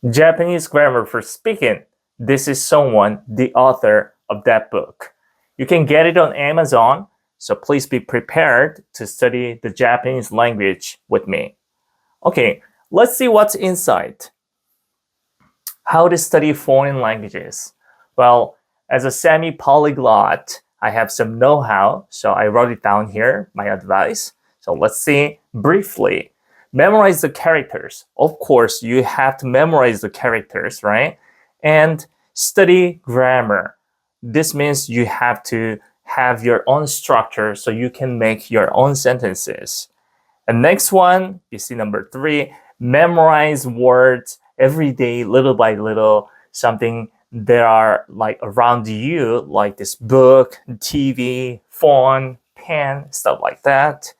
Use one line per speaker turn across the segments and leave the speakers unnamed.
Japanese Grammar for Speaking. This is someone, the author of that book. You can get it on Amazon, so please be prepared to study the Japanese language with me. Okay, let's see what's inside. How to study foreign languages. Well, as a semi-polyglot, I have some know-how, so I wrote it down here, my advice. So let's see briefly. Memorize the characters. Of course, you have to memorize the characters, right? And study grammar. This means you have to have your own structure so you can make your own sentences. And next one, you see number 3, memorize words every day, little by little, something that are like around you, like this book, TV, phone, pen, stuff like that.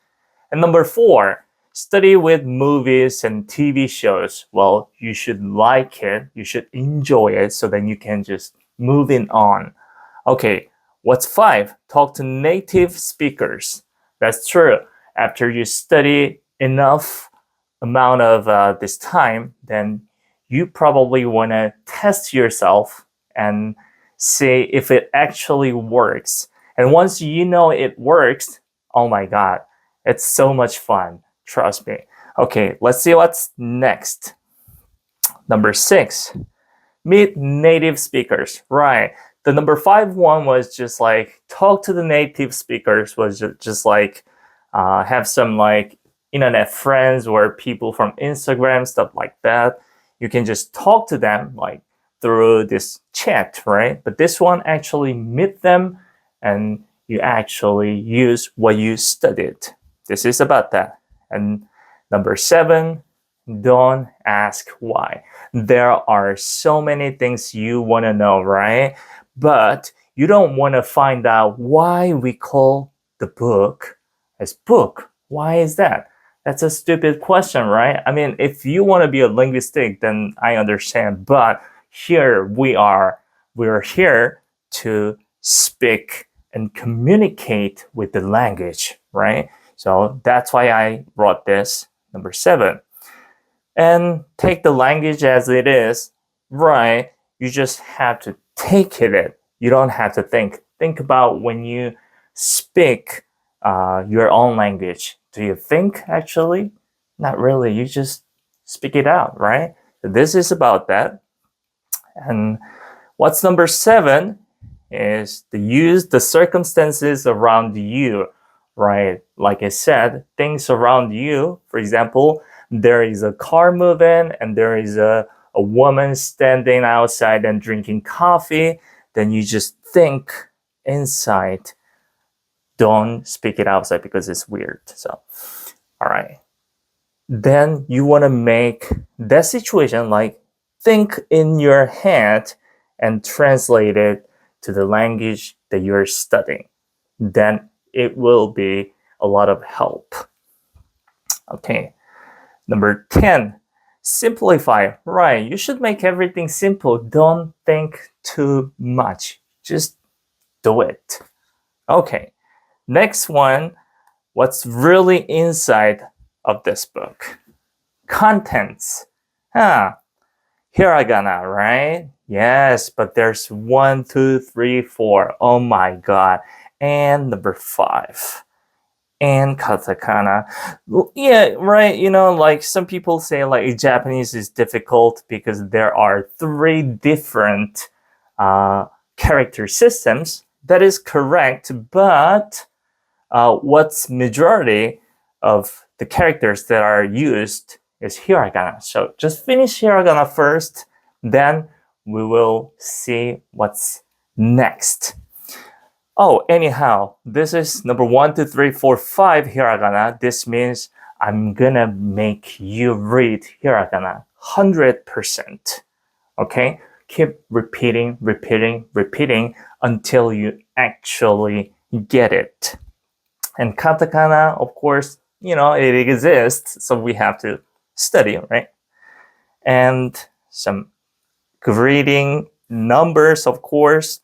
And number 4, study with movies and TV shows. Well, you should like it, you should enjoy it, so then you can just move in on. Okay, what's 5? Talk to native speakers. That's true. After you study enough amount of this time, then you probably want to test yourself and see if it actually works. And once you know it works, oh my God, it's so much fun. Trust me. Okay, let's see what's next. Number 6, meet native speakers. Right. The number 5 one was just like talk to the native speakers, was just like have some like internet friends or people from Instagram, stuff like that. You can just talk to them like through this chat, right? But this one actually meet them and you actually use what you studied. This is about that. And number 7, don't ask why. There are so many things you want to know, right? But you don't want to find out why we call the book as book. Why is that? That's a stupid question, right? I mean, if you want to be a linguistic, then I understand. But here we're here to speak and communicate with the language, right? So that's why I wrote this, number 7. And take the language as it is, right? You just have to take it. You don't have to think. Think about when you speak your own language. Do you think actually? Not really. You just speak it out, right? So this is about that. And what's number 7 is to use the circumstances around you, right? Like I said, things around you. For example, there is a car moving and there is a woman standing outside and drinking coffee. Then you just think inside. Don't speak it outside because it's weird. So, all right. Then you want to make that situation like think in your head and translate it to the language that you're studying. Then it will be a lot of help. Okay. Number 10, simplify. Right. You should make everything simple. Don't think too much. Just do it. Okay. Next one, what's really inside of this book? Contents. Hiragana, right? Yes, but there's 1, 2, 3, 4. Oh my God. And number 5. And katakana. Yeah, right. You know, like some people say like Japanese is difficult because there are 3 different character systems. That is correct, but what's majority of the characters that are used is hiragana. So just finish hiragana first, then we will see what's next. Oh, anyhow, this is number 1, 2, 3, 4, 5 hiragana. This means I'm gonna make you read hiragana 100%. Okay? Keep repeating until you actually get it. And katakana, of course, you know, it exists, so we have to study, right? And some greeting numbers, of course,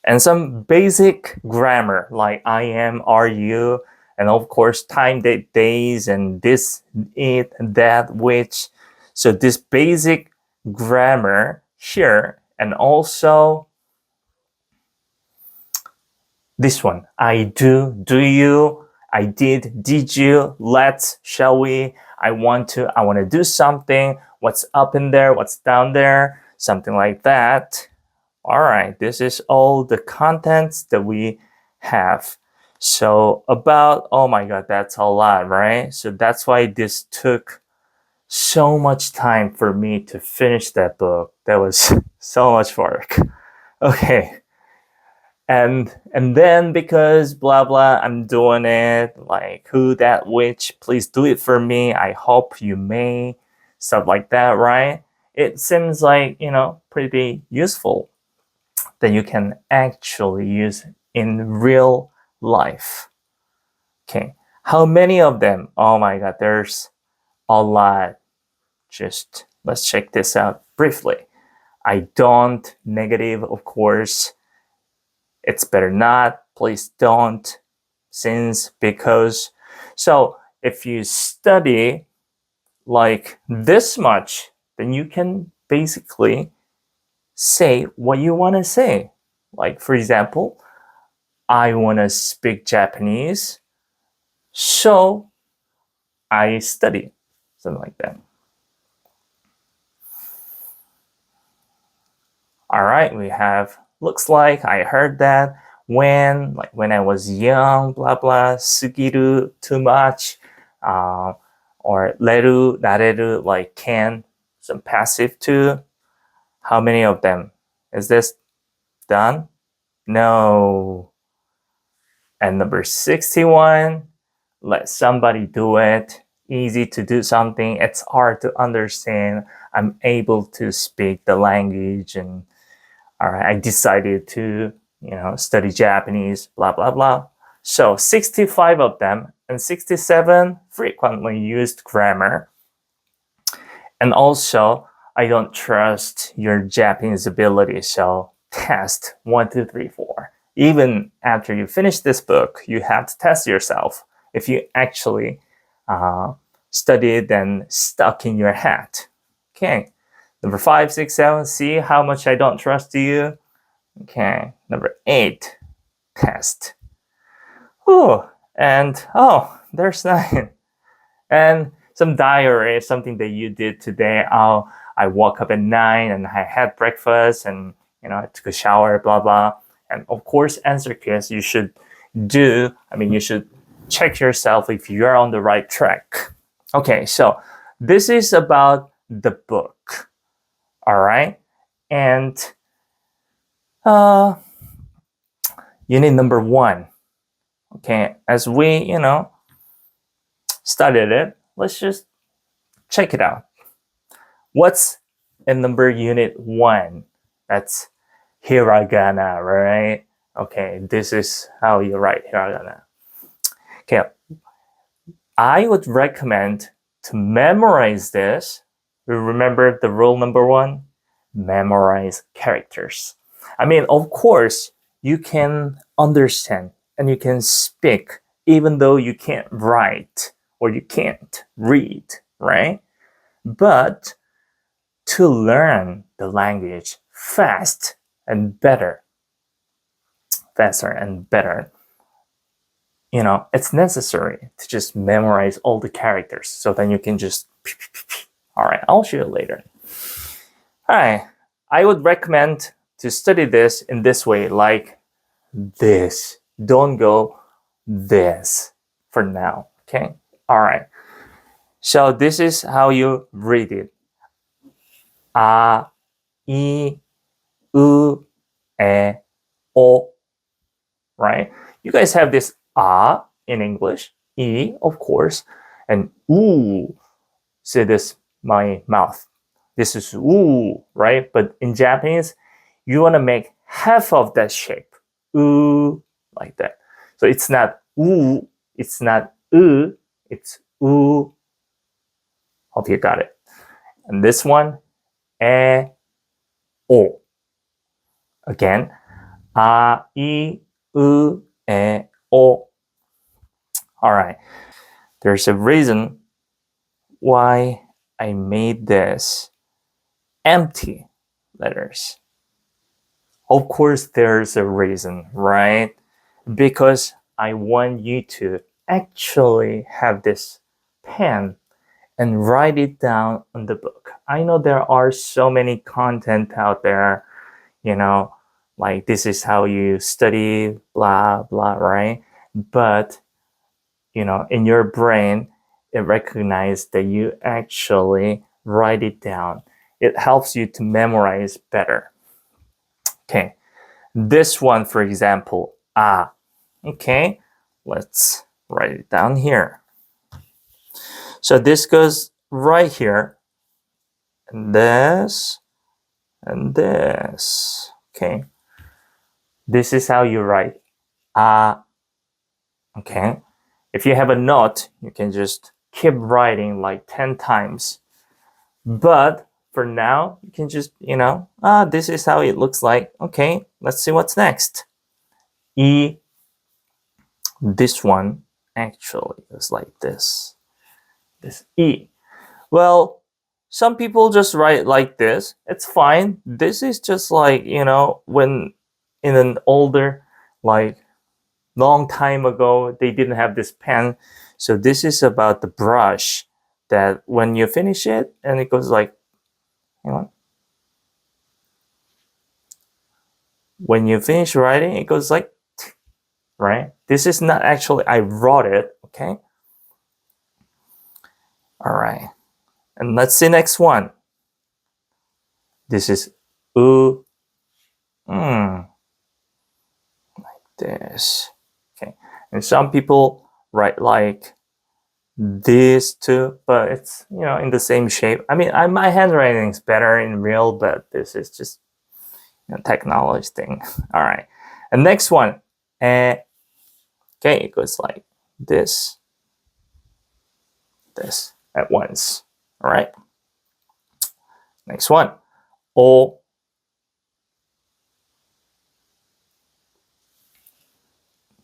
and some basic grammar like I am, are you, and of course time, date, days, and this, it, that, which. So this basic grammar here, and also this one, I do you, I did you, let's, shall we, I want to do something, what's up in there, what's down there, something like that. All right, this is all the contents that we have. So about, oh my God, that's a lot, right? So that's why this took so much time for me to finish that book. That was so much work. Okay. And then because blah blah, I'm doing it, like who, that, which, please do it for me, I hope you may, stuff like that, right? It seems like, pretty useful that you can actually use in real life. Okay, how many of them? Oh my God, there's a lot. Just let's check this out briefly. I don't, negative, of course. It's better not, please don't, since, because. So if you study like this much, then you can basically say what you want to say. Like, for example, I want to speak Japanese, so I study, something like that. All right, we have, looks like, I heard that, when I was young, blah blah, sugiru, too much, or reru, nareru, like can, some passive too. How many of them? Is this done? No. And number 61, let somebody do it. Easy to do something, it's hard to understand. I'm able to speak the language, and all right, I decided to, study Japanese, blah, blah, blah. So 65 of them, and 67 frequently used grammar. And also, I don't trust your Japanese ability, so test 1, 2, 3, 4. Even after you finish this book, you have to test yourself if you actually studied and stuck in your head. Okay, number 5, 6, 7, see how much I don't trust you. Okay, number 8, test. Oh, and there's 9. And some diary, something that you did today. I woke up at 9 and I had breakfast, and I took a shower, blah blah. And of course, answer quiz. You should you should check yourself if you're on the right track. Okay, so this is about the book. All right, and unit number 1. Okay, as we studied it, let's just check it out. What's in number unit 1? That's Hiragana, right? Okay, this is how you write Hiragana. Okay, I would recommend to memorize this. Remember the rule number 1? Memorize characters. Of course, you can understand and you can speak even though you can't write or you can't read, right? But to learn the language faster and better, it's necessary to just memorize all the characters. So then you can just, all right, I'll show you later. All right, I would recommend to study this in this way, like this. Don't go this for now, okay? All right. So this is how you read it. A, I, U, E, O. Right? You guys have this A in English, I, of course, and U. See this, my mouth. This is U, right? But in Japanese, you want to make half of that shape. U, like that. So it's not U, it's not U, it's U. Hope you got it. And this one, E, O. Again, A, I, U, E, O. All right. There's a reason why I made this empty letters? Of course, there's a reason, right? Because I want you to actually have this pen and write it down on the book. I know there are so many content out there, like this is how you study, blah, blah, right? But, in your brain, it recognizes that you actually write it down. It helps you to memorize better. Okay. This one, for example, ah. Okay. Let's write it down here. So this goes right here, and this, and this. Okay. This is how you write ah. Okay. If you have a note, you can just keep writing like 10 times. But for now, you can just, this is how it looks like. Okay, let's see what's next. E. This one actually is like this. This E. Well, some people just write like this. It's fine. This is just like, when in an older, like long time ago, they didn't have this pen. So this is about the brush that when you finish it and it goes like, when you finish writing, it goes like, right? This is not actually, I wrote it, okay? All right. And let's see next one. This is like this. Okay. And some people write like this too, but it's, in the same shape. I mean, my handwriting is better in real, but this is just technology thing. All right. And next one. Okay, it goes like this at once. All right. Next one. O.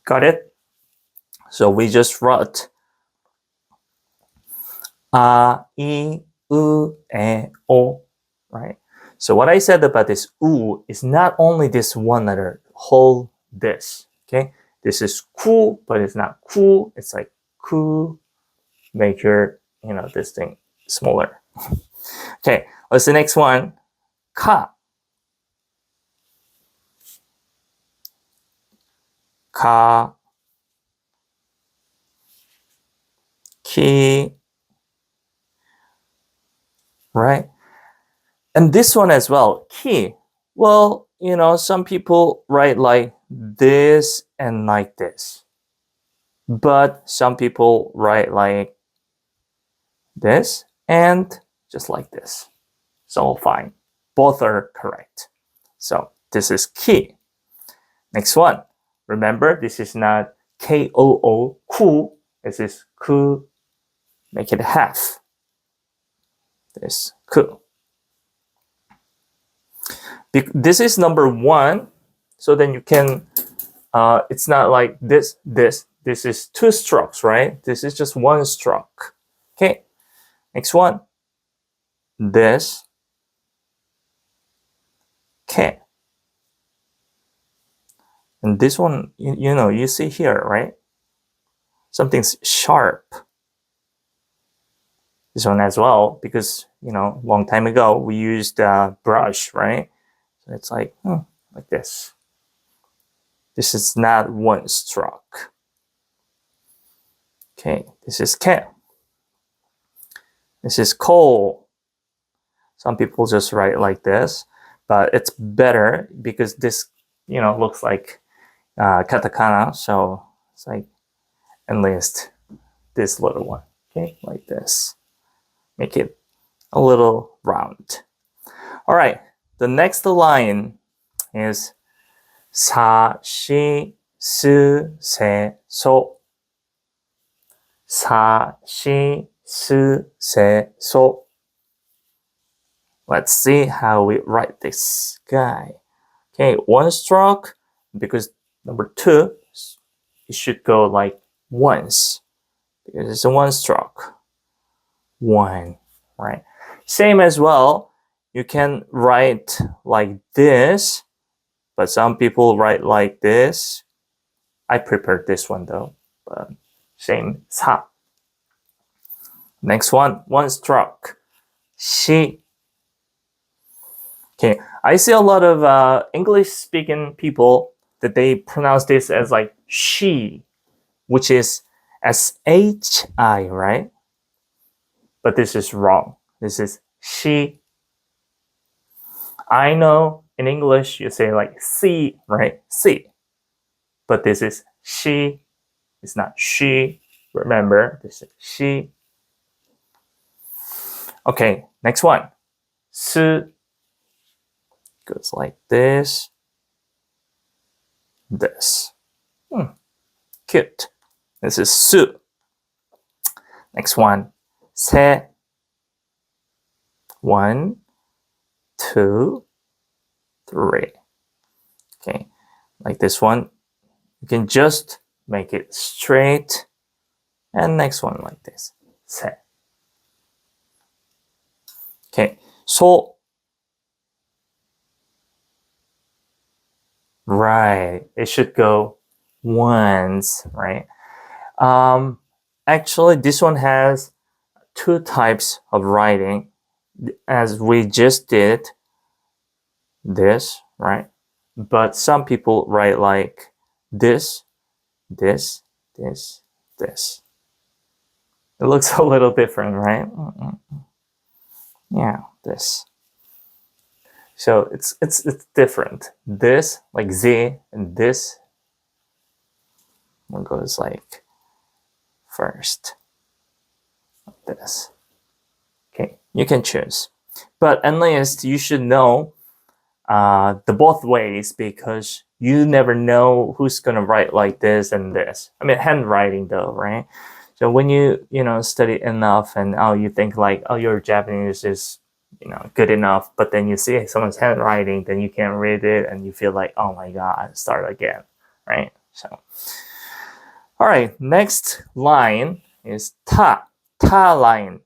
Got it? So we just wrote a, I, U, E, O, right? So what I said about this U is not only this one letter, whole this, okay? This is ku, but it's not ku. It's like ku. Make your, this thing smaller. Okay, what's the next one? Ka. Ka. Ki. Right? And this one as well, ki. Well, some people write like this and like this. But some people write like this and just like this. So fine. Both are correct. So this is ki. Next one. Remember, this is not K-O-O, ku. This is ku. Make it half. This ku. This is number one. So then you can, it's not like this. This is two strokes, right? This is just one stroke. Okay. Next one. This. Okay. And this one, you see here, right? Something's sharp. This one as well, because, long time ago, we used a brush, right? So it's like this. This is not one stroke. Okay, this is ke. This is ko. Some people just write like this, but it's better because this, looks like katakana. So it's like enlist this little one. Okay, like this. Make it a little round. All right, the next line is 사, 시, 스, 세, 소. 사, 시, 스, 세, 소. Let's see how we write this guy. Okay, one stroke, because number two, it should go like once, because it's a one stroke. One, right? Same as well, you can write like this, but some people write like this. I prepared this one though, but same, 사. Next one stroke, 시. Okay, I see a lot of English-speaking people that they pronounce this as like she, which is S-H-I, right? But this is wrong. This is she. I know in English you say like C, right? C. But this is she. It's not she. Remember, this is she. Okay, next one. 스 goes like this. This. Cute. This is 수. Next one. 세. 1, 2, 3. Okay, like this one. You can just make it straight. And next one like this. 세. Okay, 소. Right, it should go once, right? Actually, this one has 2 types of writing, as we just did this, right? But some people write like this, this, this, this. It looks a little different, right? Yeah, this. So it's different. This, like Z, and this one goes like first. Like this. Okay, you can choose. But at least you should know the both ways, because you never know who's gonna write like this and this. I mean, handwriting though, right? So when you study enough and you think like, oh, your Japanese is good enough, but then you see someone's handwriting, then you can't read it and you feel like, oh my god, start again, right? So all right, next line is 타 line.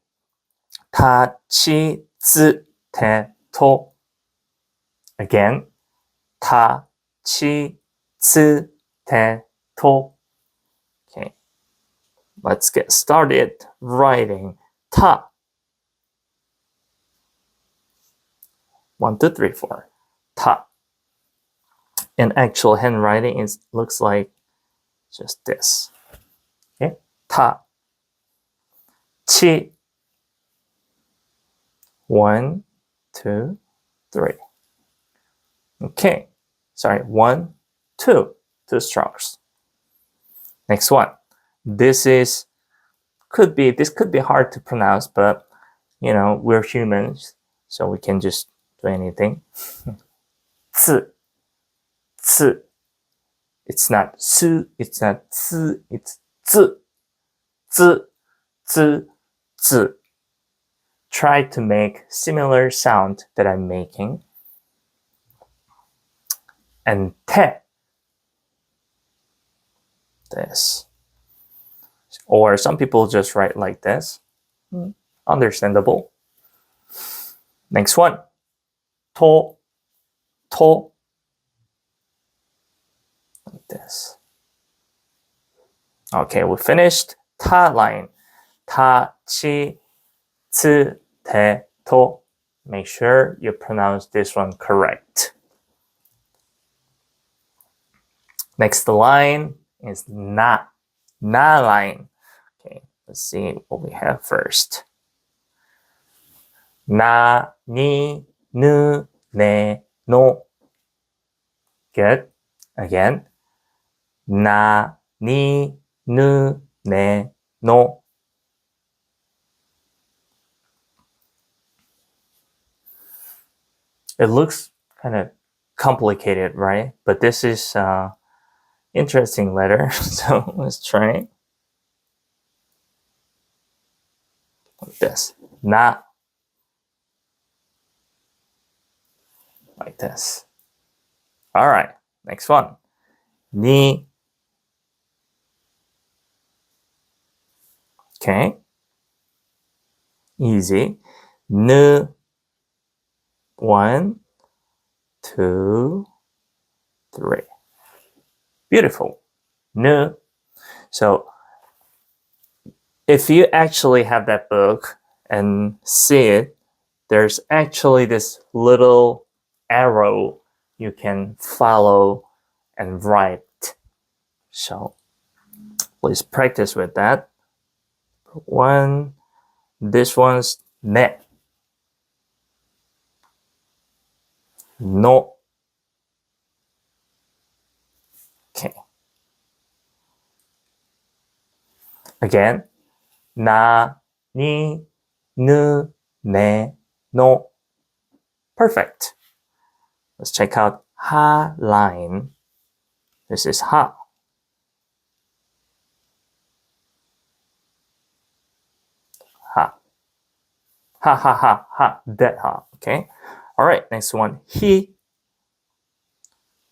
타, 치, 즈, 테, 토. Again, 타, 치, 즈, 테, 토. Okay, let's get started writing 타. 1, 2, 3, 4. 타. In actual handwriting, it looks like just this. Okay, 타. 치. 1, 2, 3. Okay, sorry, 1, 2, 2 strokes. Next one. This could be hard to pronounce, but we're humans, so we can just do anything. 刺, 刺. It's not su, it's not 刺, it's 字, 字, 字, 字. Try to make similar sound that I'm making. And 태. This. Or some people just write like this. Understandable. Next one. 토. 토. Like this. Okay, we finished. 타 line. 타, 치, 츠, 테, 토. Make sure you pronounce this one correct. Next line is 나. 나 line. Okay, let's see what we have first. 나, 니, 누, 네, 노. Good. Again. 나, 니, 누, 네, 노. It looks kind of complicated, right? But this is interesting letter. So let's try it. Like this. 나. Like this. All right. Next one. 니. Okay. Easy. N. 1, 2, 3. Beautiful. N. So if you actually have that book and see it, there's actually this little arrow you can follow and write. So please practice with that. 1. This one's ne. No. Okay. Again. Na, ni, nu, ne, no. Perfect. Let's check out ha line. This is ha. Ha. Ha ha ha ha. That ha. Okay. All right. Next one. He.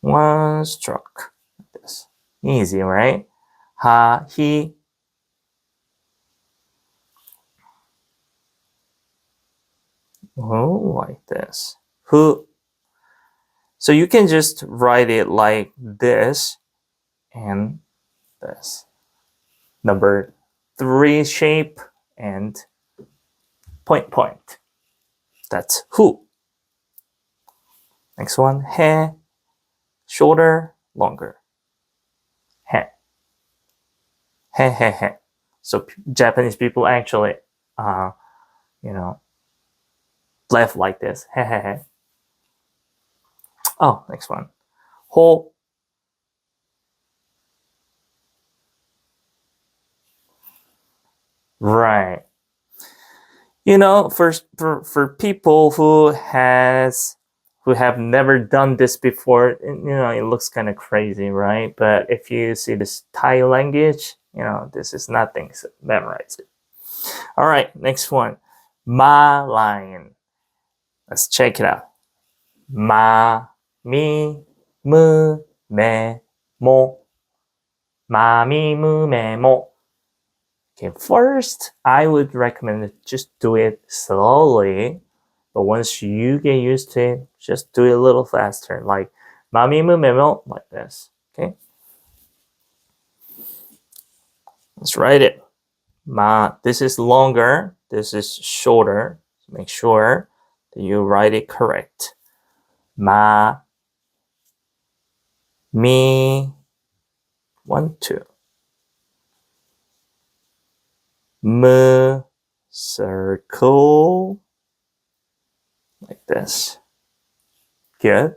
One stroke. Like this. Easy, right? Ha, he. Oh, like this. Who. So you can just write it like this and this. Number 3 shape and point point. That's who. Next one, he. Shorter, longer. He. He, he, he. So Japanese people actually, laugh like this. He, he, he. Oh, next one. Ho. Right. For people who have never done this before, it looks kind of crazy, right? But if you see this Thai language, this is nothing. So memorize it. All right, next one. Ma line. Let's check it out. Ma, mi, mu, me, mo. Ma, mi, mu, me, mo. Okay, first, I would recommend just do it slowly. But once you get used to it, just do it a little faster. Like, mami mu memo, like this. Okay? Let's write it. Ma, this is longer. This is shorter. Make sure that you write it correct. Ma, mi, 1, 2. M, circle, like this. Good.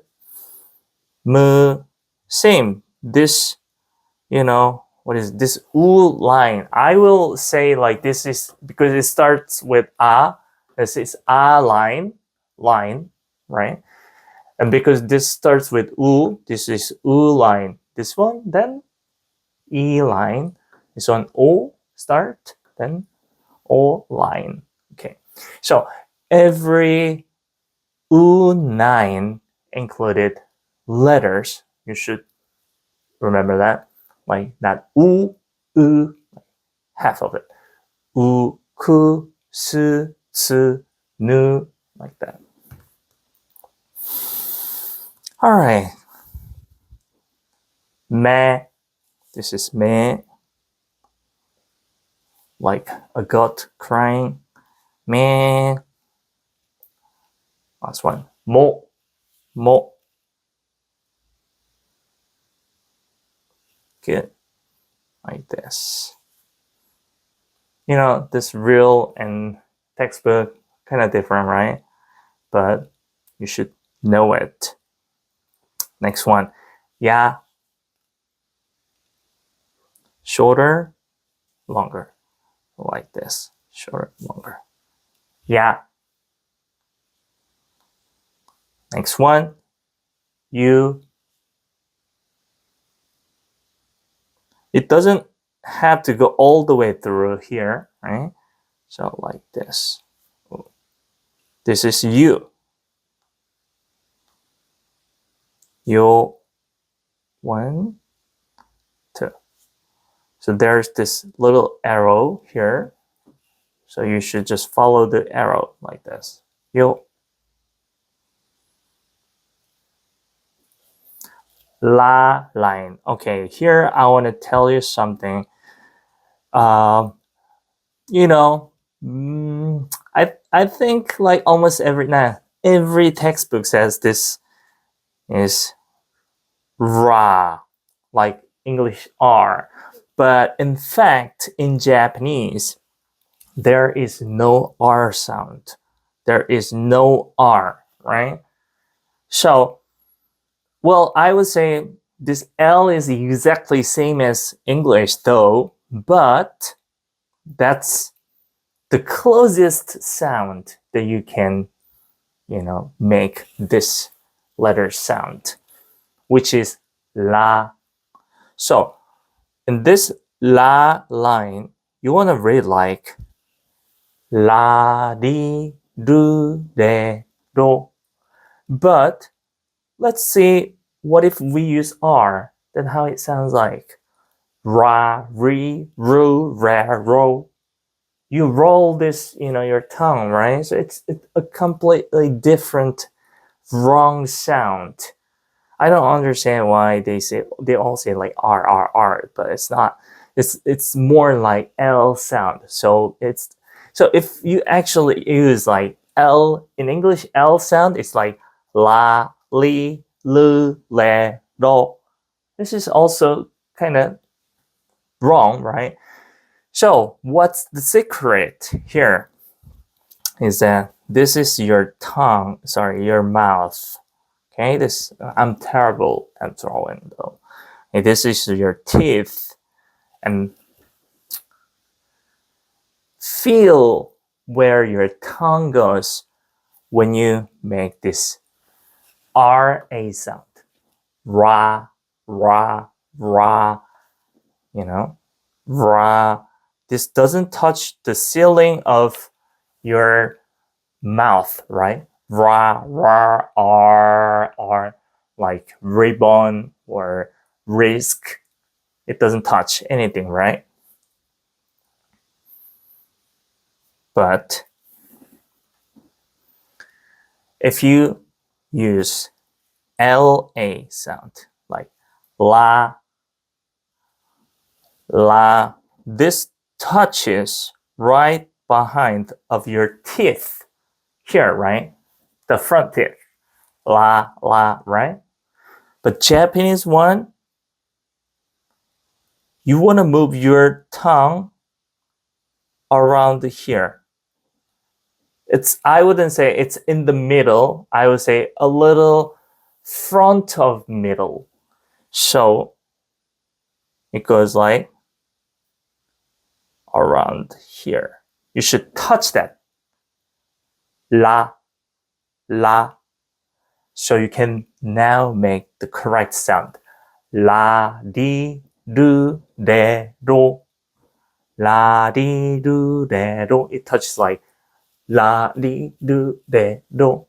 M, same. This, what is this U line? I will say like this is because it starts with a. This is a line, right? And because this starts with U, this is U line. This one, then E line. This one O start, then O line. Okay. So every U9 included letters. You should remember that. Like not half of it. U, ku, su, tsu, nu, like that. All right. Me, this is me. Like a goat crying. Me. Last one. Mo, mo. Good. Like this. This real and textbook kind of different, right? But you should know it. Next one. Ya. Shorter, longer. Like this. Shorter, longer. Ya. Next one. You. It doesn't have to go all the way through here, right? So like this. This is you. Yo. 1, 2. So there's this little arrow here. So you should just follow the arrow like this. Yo. La line. Okay, here I want to tell you something. Um, you know, I think like almost every textbook says this is ra, like English R. But in fact, in Japanese, there is no R sound. There is no R, right? So, well, I would say this L is exactly same as English though, but that's the closest sound that you can, make this letter sound, which is la. So in this la line, you want to read like la di do de do. But let's see what if we use R, then how it sounds like. Ra, ri, ru, ra, ro. You roll this, your tongue, right? So it's a completely different, wrong sound. I don't understand why they all say like R R R, but it's not. It's more like L sound. So if you actually use like L in English, L sound, it's like la, li, lu, le, do. This is also kind of wrong, right? So what's the secret here? Is that this is your tongue, sorry, your mouth. Okay, I'm terrible at drawing though. Okay, this is your teeth, and feel where your tongue goes when you make this RA sound. Ra, ra, ra, ra. This doesn't touch the ceiling of your mouth, right? Ra, ra, r, like ribbon or risk. It doesn't touch anything, right? But if you use LA sound, like la, la, this touches right behind of your teeth here, right? The front teeth. La, la, right? But Japanese one, you want to move your tongue around here. I wouldn't say it's in the middle. I would say a little front of middle. So it goes like around here. You should touch that. La, la. So you can now make the correct sound. La, di, do, de, do. La, di, do, de, do. It touches like la, di, do, de, do.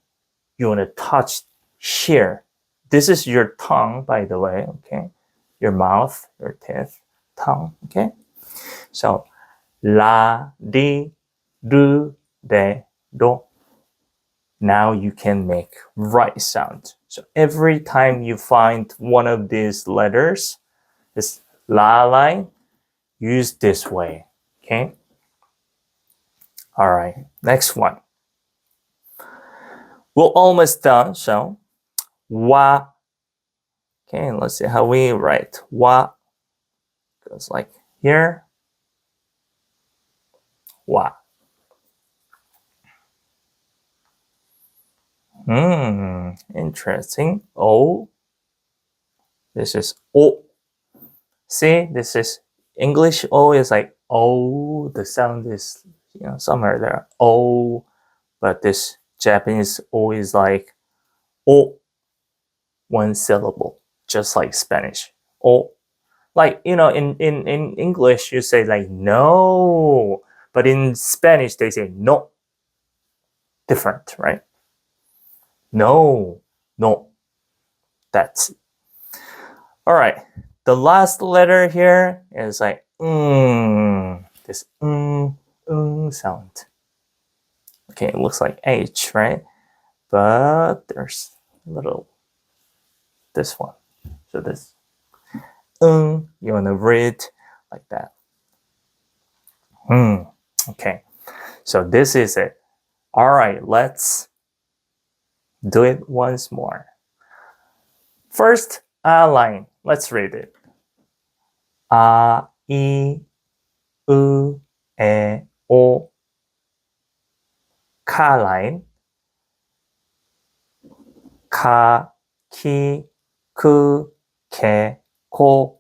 You want to touch here. This is your tongue, by the way, okay? Your mouth, your teeth, tongue, okay? So, la, di, do, de, do. Now you can make right sound. So every time you find one of these letters, this la line, use this way, okay? All right, next one. We're almost done, so wa. Okay, let's see how we write wa. Goes like here. Wa. Interesting. O. This is O. See, this is English O is like O. The sound is, somewhere there. O. But this Japanese O is like O. One syllable, just like Spanish. O. Like, in English, you say like no. But in Spanish, they say no. Different, right? No, no. That's all right. The last letter here is like this sound. Okay, it looks like H, right? But there's a little, this one. So this, you want to read like that. Okay, so this is it. All right, let's do it once more. First, A line. Let's read it. A, I, U, E, O. Ka line. Ka, ki, ku, ke, ko.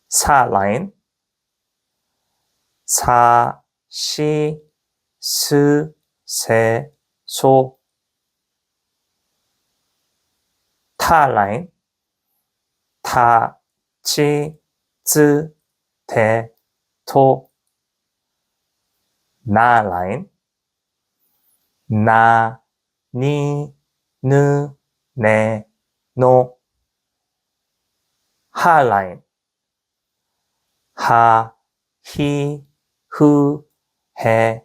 Sa line. Sa, shi, su, se, so. Ta line. Ta, chi, zi, te, to. Na line. Na, ni, nu, ne, no. Ha line. Ha, hi, hu, he,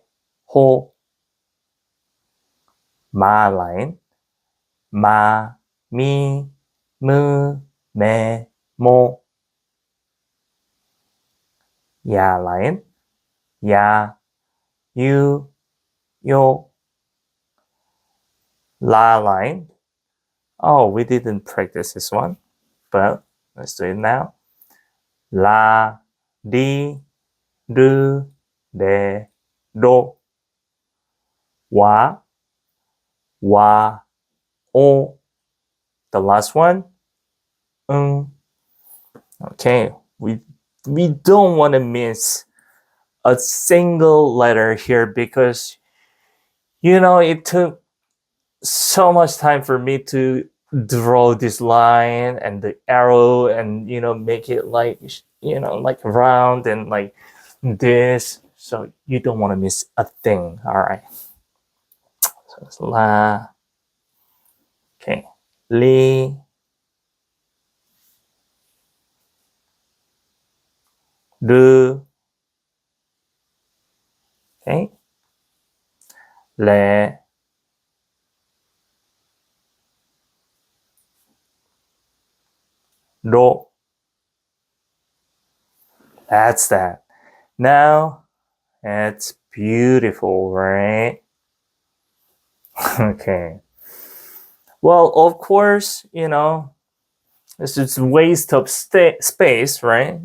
ho. Ma line. Ma, mi, mu, me, mo. Ya line. Ya, you, yo. La line. Oh, we didn't practice this one, but let's do it now. La, di, do, de, do. Wa, wa, o. The last one. Okay, we don't want to miss a single letter here because it took so much time for me to draw this line and the arrow and make it like like round and like this, so you don't want to miss a thing. All right, so it's la. Okay, li, du. Okay, le, do. That's that. Now it's beautiful, right? Okay. Well, of course, it's just waste of space, right?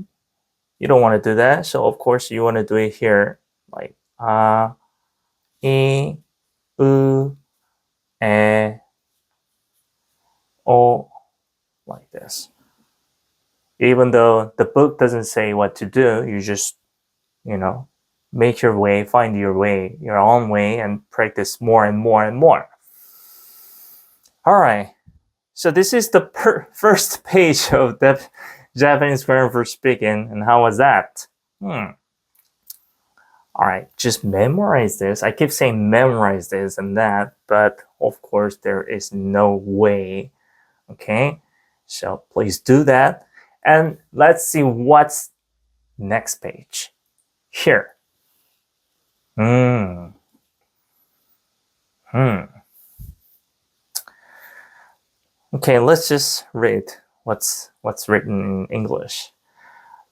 You don't want to do that. So, of course, you want to do it here like a, I, U, E, O, like this. Even though the book doesn't say what to do, you just, make your way, find your way, your own way, and practice more and more and more. All right. So this is the first page of the Japanese grammar for speaking. And how was that? All right, just memorize this. I keep saying memorize this and that, but of course there is no way. Okay, so please do that. And let's see what's next page. Here. Okay, let's just read what's written in English.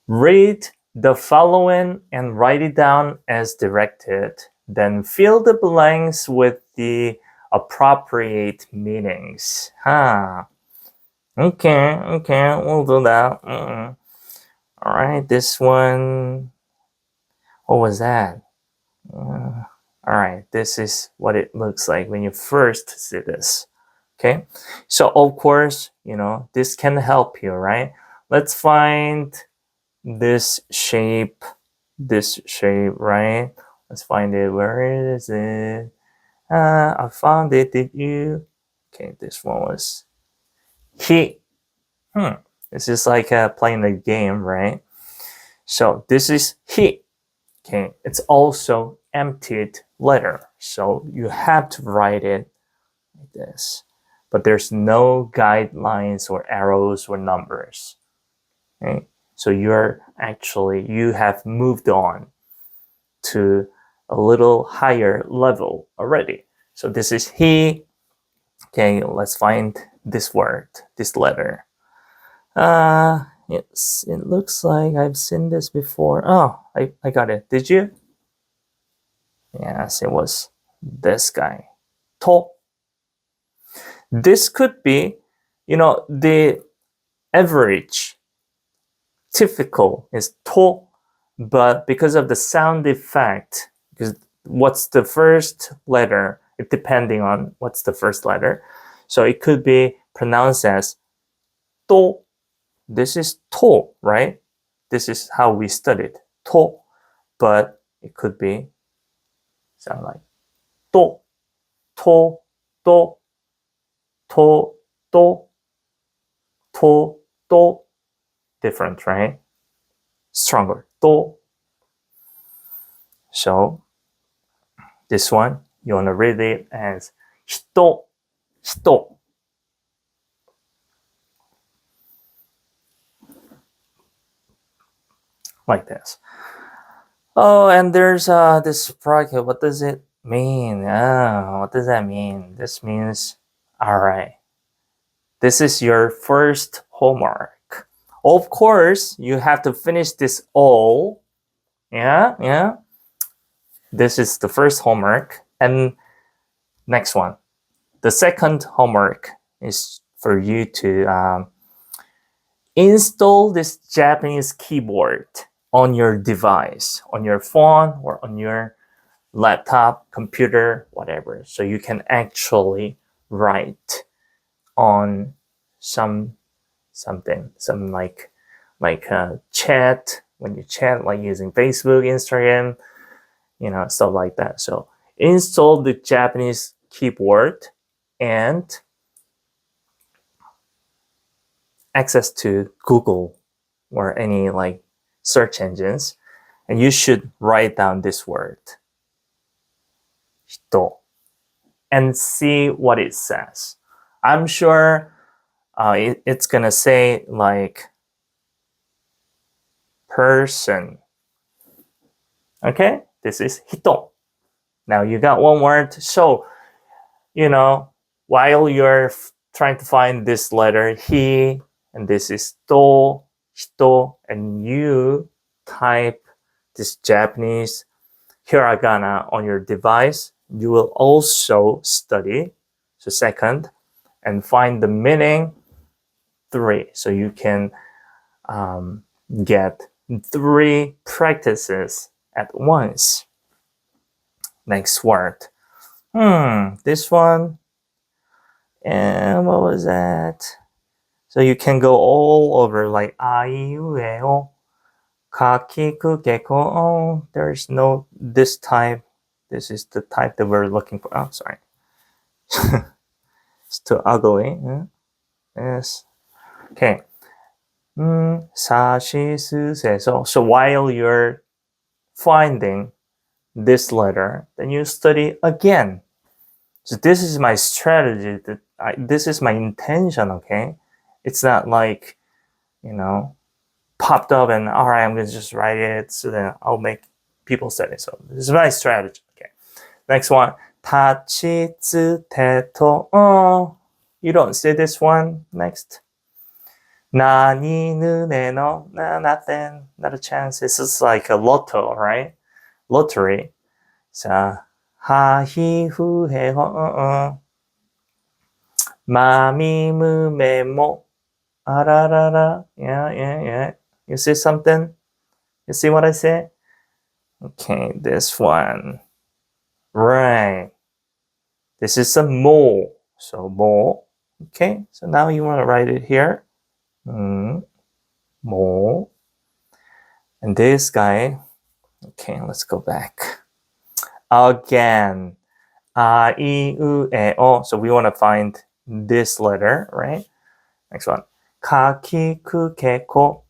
Read the following and write it down as directed. Then fill the blanks with the appropriate meanings. Okay, we'll do that. All right, this one. What was that? All right, this is what it looks like when you first see this. Okay, so of course, this can help you, right? Let's find this shape, right? Let's find it. Where is it? I found it. Did you? Okay, this one was he. This is like playing a game, right? So this is he. Okay, it's also emptied letter, so you have to write it like this. But there's no guidelines or arrows or numbers. Okay? So you have moved on. to a little higher level already. So this is he. Okay, let's find this word, this letter. Yes, it looks like I've seen this before. Oh, I got it. Did you? Yes, it was this guy. To. This could be, the average, typical is to, but because of the sound effect, because what's the first letter, it depending on what's the first letter. So it could be pronounced as to. This is to, right? This is how we studied to, but it could be sound like to, to, to, to, to, to, different, right? Stronger. To. So this one, you want to read it as hito, hito. Like this. Oh, and there's this bracket. What does it mean? What does that mean? This means, all right, this is your first homework. Of course, you have to finish this all. Yeah. This is the first homework. And next one. The second homework is for you to install this Japanese keyboard on your device, on your phone or on your laptop, computer, whatever. So you can actually write on something, some like chat, when you chat, like using Facebook, Instagram, stuff like that. So install the Japanese keyboard and access to Google or any like search engines, and you should write down this word, hito, and see what it says. I'm sure it's gonna say like person. Okay, this is hito. Now you got one word. So, while you're trying to find this letter, he, and this is to, hito, and you type this Japanese hiragana on your device, you will also study, so second, and find the meaning, 3. So you can get 3 practices at once. Next word. This one. And what was that? So you can go all over like aiueo, kakiku, geko. Oh, there's no this type. This is the type that we're looking for. Oh, sorry. It's too ugly. Yes. Okay. Sashisuse. So while you're finding this letter, then you study again. So this is my strategy. This is my intention. Okay, it's not like popped up and all right, I'm gonna just write it so then I'll make people study. So this is my strategy. Okay, next one. Tachitsuteto. Oh, you don't see this one. Next. Nani nune no. Nah, nothing. Not a chance. This is like a lotto, right? Lottery. So ha hi hu he ho. Mami mu me mo. Ararara. Yeah. You see something? You see what I say? Okay, this one. Right. This is a mo. So mo. Okay, so now you want to write it here. Mo. And this guy. Okay, let's go back. Again. A, I, U, E, O. So we want to find this letter, right? Next one. Ka, ki, ku, ke, ko.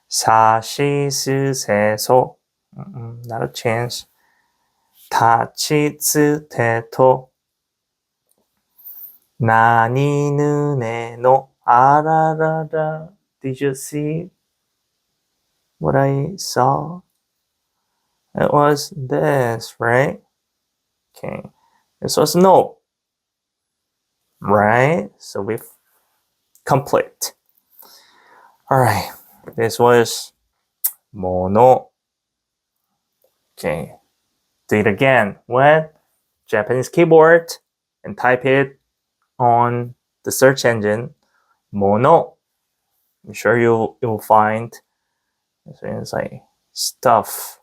Sa, shi, su, se, so. Not a chance. Ta, chi, tsu, te, to. Na, ni, nu, ne, no. Ararara. Did you see what I saw? It was this, right? Okay. This was no. Right? So we've complete. Alright. This was mono. Okay. Do it again with Japanese keyboard and type it on the search engine. Mono. I'm sure you'll find it's like stuff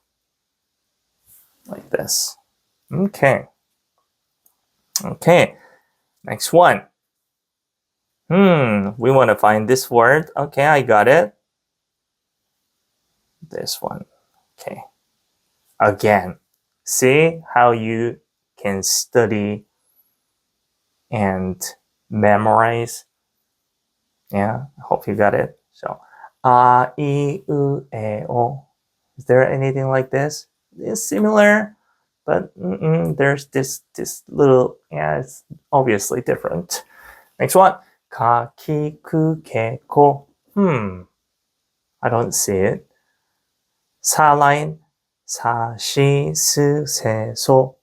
like this. Okay. Okay. Next one. We want to find this word. Okay, I got it. This one. Okay. Again. See how you can study and memorize. Yeah, I hope you got it. So, a, I, U, E, O. Is there anything like this? It's similar, but there's this little, yeah, it's obviously different. Next one. Ka, ki, ku, ke, ko. I don't see it. Sa line. Sa, shi, su, se, so.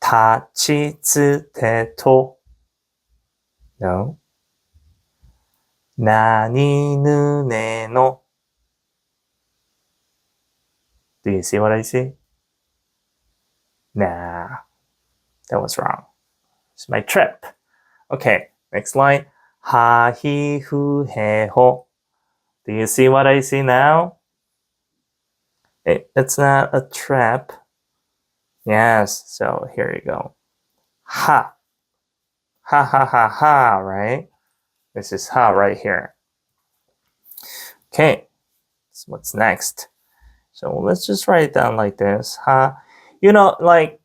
Ta, chi, tsu, te, to. No. Na, ni, nu, ne, no. Do you see what I see? Nah, that was wrong. It's my trip. Okay, next line. Ha, hi, hu, he, ho. Do you see what I see now? It's not a trap. Yes, so here you go. Ha. Ha, ha, ha, ha, right? This is ha right here. Okay, so what's next? So let's just write it down like this. Ha. You know, like,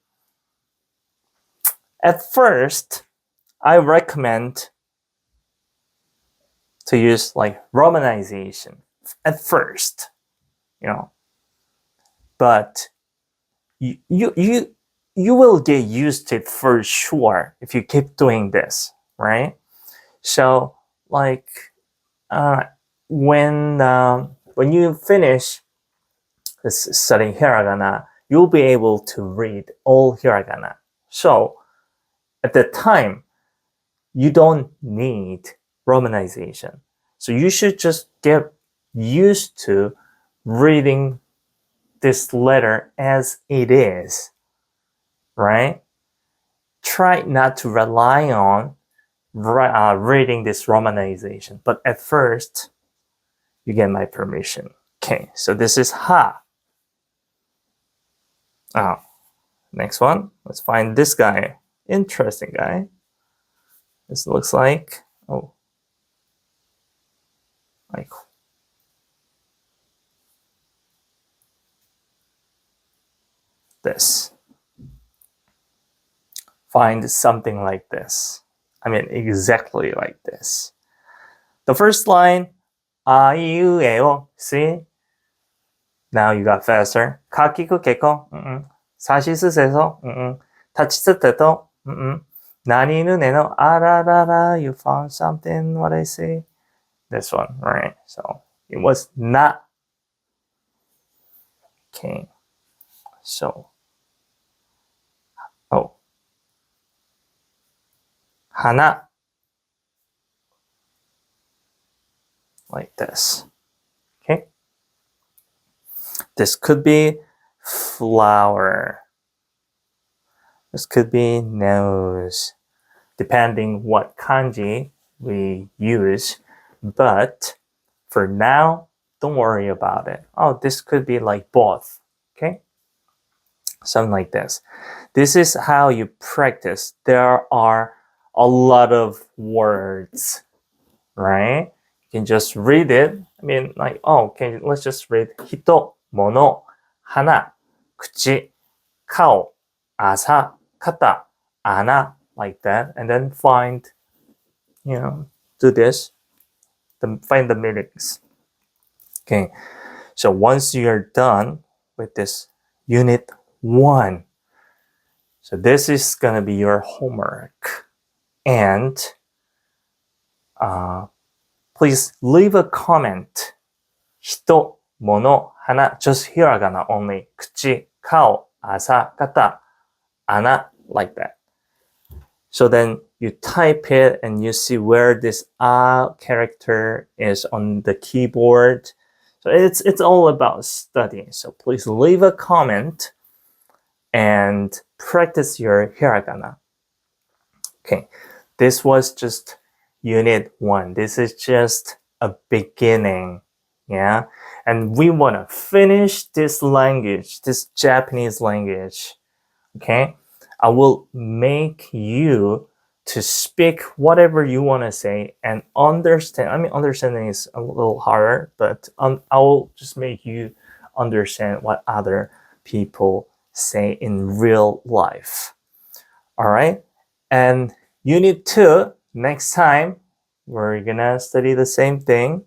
at first, I recommend to use like romanization at first, but you will get used to it for sure if you keep doing this, right? So like when you finish studying hiragana, you'll be able to read all hiragana. So at the time, you don't need romanization. So you should just get used to reading this letter as it is, right? Try not to rely on reading this romanization. But at first, you get my permission. Okay, so this is ha. Next one. Let's find this guy. Interesting guy. This looks like, like this. Find something like this. I mean, exactly like this. The first line, a, u, e, o. See? Now you got faster. Ka, ki, ku, ke, ko. Sashi, su, se, so. Tachi, tsu, te, to. Nani, nu, ne, no. Ararara, you found something, what I say? This one, right? So it was not. Okay. So, hana. Like this. Okay. This could be flower. This could be nose, depending what kanji we use. But for now, don't worry about it. This could be like both. Okay? Something like this. This is how you practice. There are a lot of words, right? You can just read it. I mean, like, okay, let's just read hito, mono, hana, kuchi, kao, asa, kata, ana, like that. And then find, do this, find the meanings. Okay, so once you're done with this unit 1, so this is gonna be your homework. And please leave a comment hito, mono, hana, just hiragana only. Kuchi, kao, asa, kata, ana, like that. So then you type it and you see where this a character is on the keyboard. So it's all about studying. So please leave a comment and practice your hiragana. Okay, this was just unit 1. This is just a beginning. Yeah, and we want to finish this language, this Japanese language. Okay, I will make you to speak whatever you want to say and understand. I mean, understanding is a little harder, but I will just make you understand what other people say in real life. All right, and unit 2, next time we're gonna study the same thing,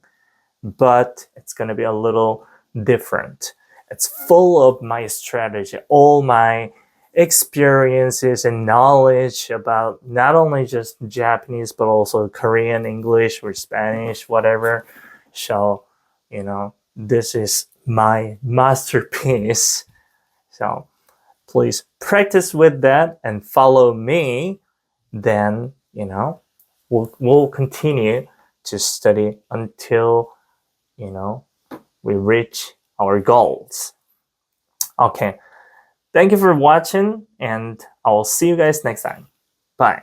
but it's gonna be a little different. It's full of my strategy, all my experiences and knowledge about not only just Japanese, but also Korean, English, or Spanish, whatever. So, this is my masterpiece. So, please practice with that and follow me. Then, we'll continue to study until, we reach our goals. Okay. Thank you for watching, and I will see you guys next time. Bye.